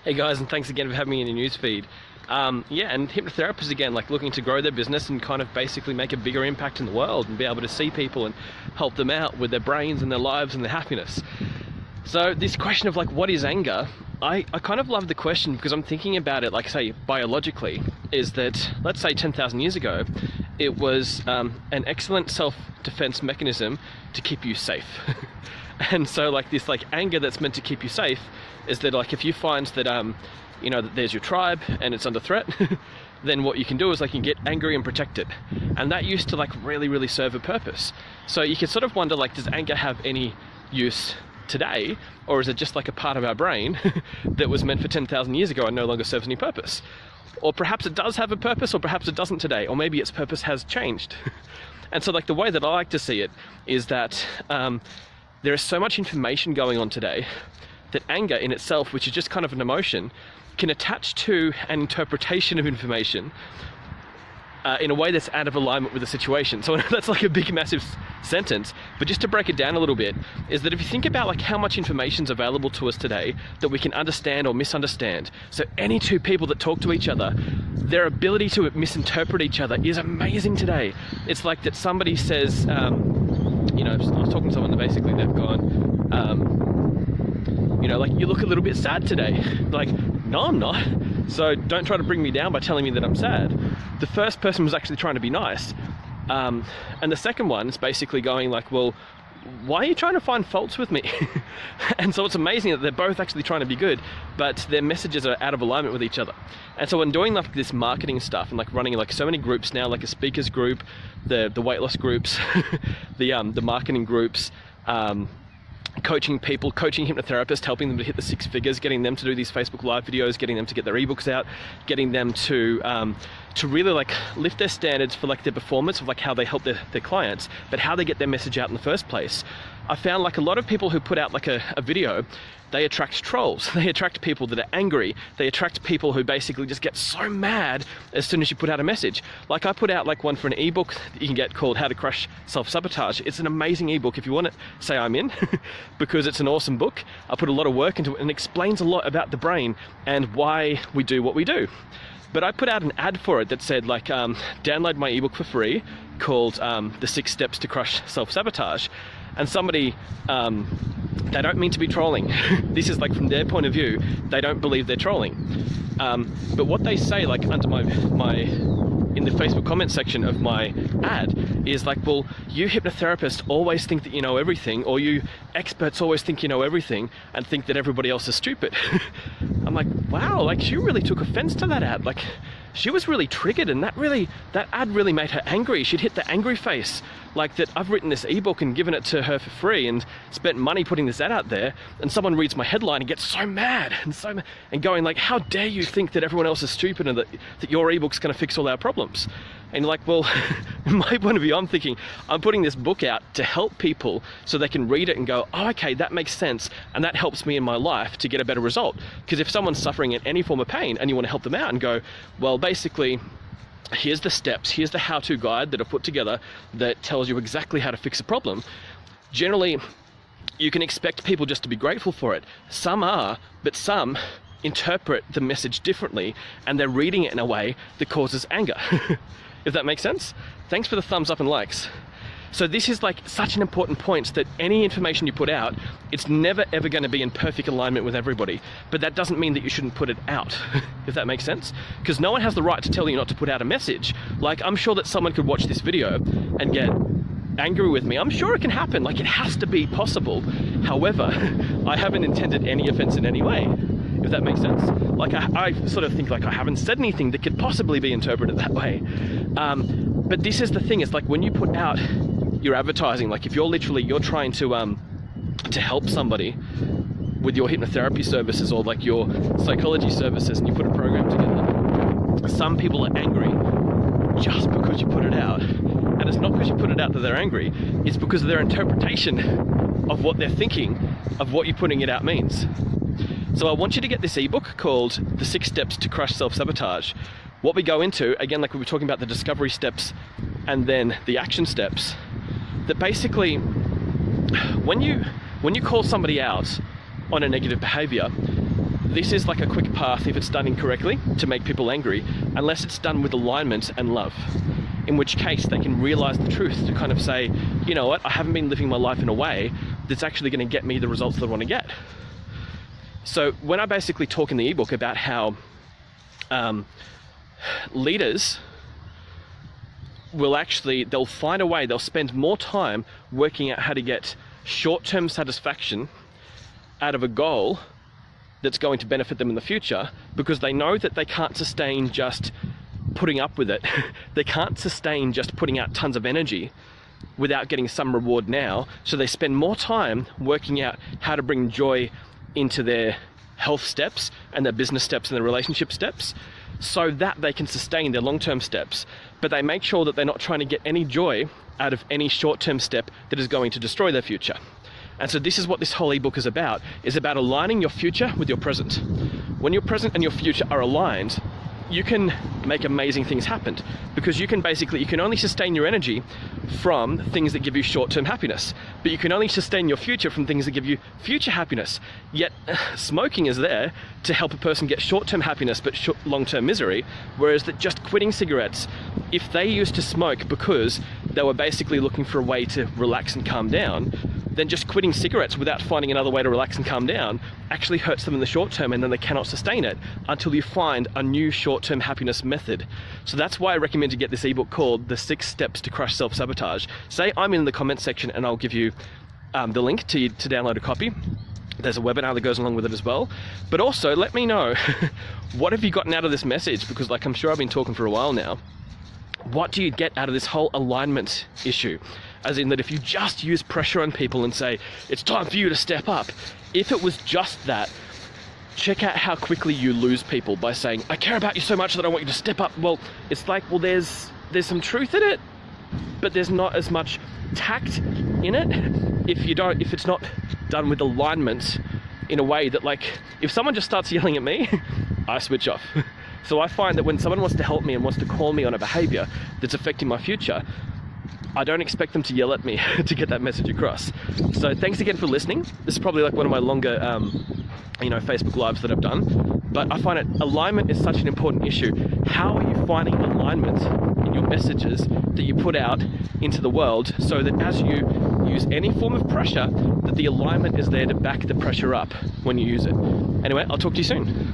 Hey guys, and thanks again for having me in your newsfeed. Yeah, and hypnotherapists again, like looking to grow their business and kind of basically make a bigger impact in the world and be able to see people and help them out with their brains and their lives and their happiness. So this question of like, what is anger? I kind of love the question because I'm thinking about it, like say biologically, is that let's say 10,000 years ago, it was an excellent self-defense mechanism to keep you safe. And so like this like anger that's meant to keep you safe is that like if you find that you know that there's your tribe and it's under threat, then what you can do is like you can get angry and protect it. And that used to like really serve a purpose. So you can sort of wonder like, does anger have any use today, or is it just like a part of our brain that was meant for 10,000 years ago and no longer serves any purpose? Or perhaps it does have a purpose, or perhaps it doesn't today, or maybe its purpose has changed. And so like the way that I like to see it is that there is so much information going on today that anger in itself, which is just kind of an emotion, can attach to an interpretation of information in a way that's out of alignment with the situation. So that's like a big, massive sentence, but just to break it down a little bit, is that if you think about like how much information is available to us today that we can understand or misunderstand. So any two people that talk to each other, their ability to misinterpret each other is amazing today. It's like that somebody says, you know, I was talking to someone that basically they've gone, you know, like, you look a little bit sad today. Like, no, I'm not. So don't try to bring me down by telling me that I'm sad. The first person was actually trying to be nice. And the second one is basically going like, well, why are you trying to find faults with me? And so it's amazing that they're both actually trying to be good, but their messages are out of alignment with each other. And so when doing like this marketing stuff and like running like so many groups now, like a speakers group, the weight loss groups, the marketing groups, coaching people, coaching hypnotherapists, helping them to hit the 6 figures, getting them to do these Facebook Live videos, getting them to get their ebooks out, getting them to really like lift their standards for like their performance of like how they help their clients, but how they get their message out in the first place. I found like a lot of people who put out like a video, they attract trolls, they attract people that are angry, they attract people who basically just get so mad as soon as you put out a message. Like I put out like one for an ebook that you can get called How to Crush Self-Sabotage. It's an amazing ebook. If you want it, say I'm in, because it's an awesome book. I put a lot of work into it and it explains a lot about the brain and why we do what we do. But I put out an ad for it that said like, download my ebook for free called The 6 Steps to Crush Self-Sabotage. And somebody, they don't mean to be trolling. This is like from their point of view, they don't believe they're trolling. But what they say like under in the Facebook comment section of my ad is like, well, you hypnotherapists always think that you know everything, or you experts always think you know everything and think that everybody else is stupid. I'm like, wow, like she really took offense to that ad. Like she was really triggered, and that ad really made her angry. She'd hit the angry face. Like that I've written this ebook and given it to her for free and spent money putting this ad out there, and someone reads my headline and gets so mad and going like, how dare you think that everyone else is stupid and that your ebook's going to fix all our problems? And like, well, in my point of view, I'm thinking I'm putting this book out to help people so they can read it and go, oh, okay, that makes sense, and that helps me in my life to get a better result. Because if someone's suffering in any form of pain and you want to help them out and go, well, basically, here's the steps, here's the how-to guide that I've put together that tells you exactly how to fix a problem. Generally, you can expect people just to be grateful for it. Some are, but some interpret the message differently and they're reading it in a way that causes anger. If that makes sense? Thanks for the thumbs up and likes. So this is like such an important point, that any information you put out, it's never ever going to be in perfect alignment with everybody, but that doesn't mean that you shouldn't put it out, if that makes sense. Because no one has the right to tell you not to put out a message. Like, I'm sure that someone could watch this video and get angry with me. I'm sure it can happen, like it has to be possible. However, I haven't intended any offense in any way, if that makes sense. Like I sort of think like I haven't said anything that could possibly be interpreted that way. But this is the thing, it's like when you put out your advertising, like if you're trying to help somebody with your hypnotherapy services or like your psychology services, and you put a program together, some people are angry just because you put it out. And it's not because you put it out that they're angry, it's because of their interpretation of what they're thinking of what you putting it out means. So I want you to get this ebook called The 6 Steps to Crush Self-Sabotage. What we go into, again, like we were talking about the discovery steps and then the action steps, that basically when you call somebody out on a negative behavior, this is like a quick path, if it's done incorrectly, to make people angry, unless it's done with alignment and love. In which case they can realize the truth to kind of say, you know what, I haven't been living my life in a way that's actually going to get me the results that I want to get. So when I basically talk in the ebook about how leaders will actually, they'll find a way, they'll spend more time working out how to get short-term satisfaction out of a goal that's going to benefit them in the future, because they know that they can't sustain just putting up with it. They can't sustain just putting out tons of energy without getting some reward now. So they spend more time working out how to bring joy into their health steps and their business steps and their relationship steps, so that they can sustain their long-term steps. But they make sure that they're not trying to get any joy out of any short-term step that is going to destroy their future. And so this is what this whole ebook is about aligning your future with your present. When your present and your future are aligned, you can make amazing things happen, because you can only sustain your energy from things that give you short-term happiness, but you can only sustain your future from things that give you future happiness. Yet smoking is there to help a person get short-term happiness but long-term misery, whereas that just quitting cigarettes, if they used to smoke because they were basically looking for a way to relax and calm down, then just quitting cigarettes without finding another way to relax and calm down actually hurts them in the short term, and then they cannot sustain it until you find a new short-term happiness method. So that's why I recommend you get this ebook called The 6 Steps to Crush Self-Sabotage. Say I'm in the comment section and I'll give you the link to download a copy. There's a webinar that goes along with it as well. But also let me know, what have you gotten out of this message? Because like I'm sure I've been talking for a while now. What do you get out of this whole alignment issue? As in that if you just use pressure on people and say, it's time for you to step up, if it was just that, check out how quickly you lose people by saying, I care about you so much that I want you to step up. Well, it's like, well, there's some truth in it, but there's not as much tact in it if it's not done with alignment in a way that, like, if someone just starts yelling at me, I switch off. So I find that when someone wants to help me and wants to call me on a behavior that's affecting my future, I don't expect them to yell at me to get that message across. So thanks again for listening. This is probably like one of my longer Facebook Lives that I've done, but I find alignment is such an important issue. How are you finding alignment in your messages that you put out into the world, so that as you use any form of pressure, that the alignment is there to back the pressure up when you use it? Anyway, I'll talk to you soon.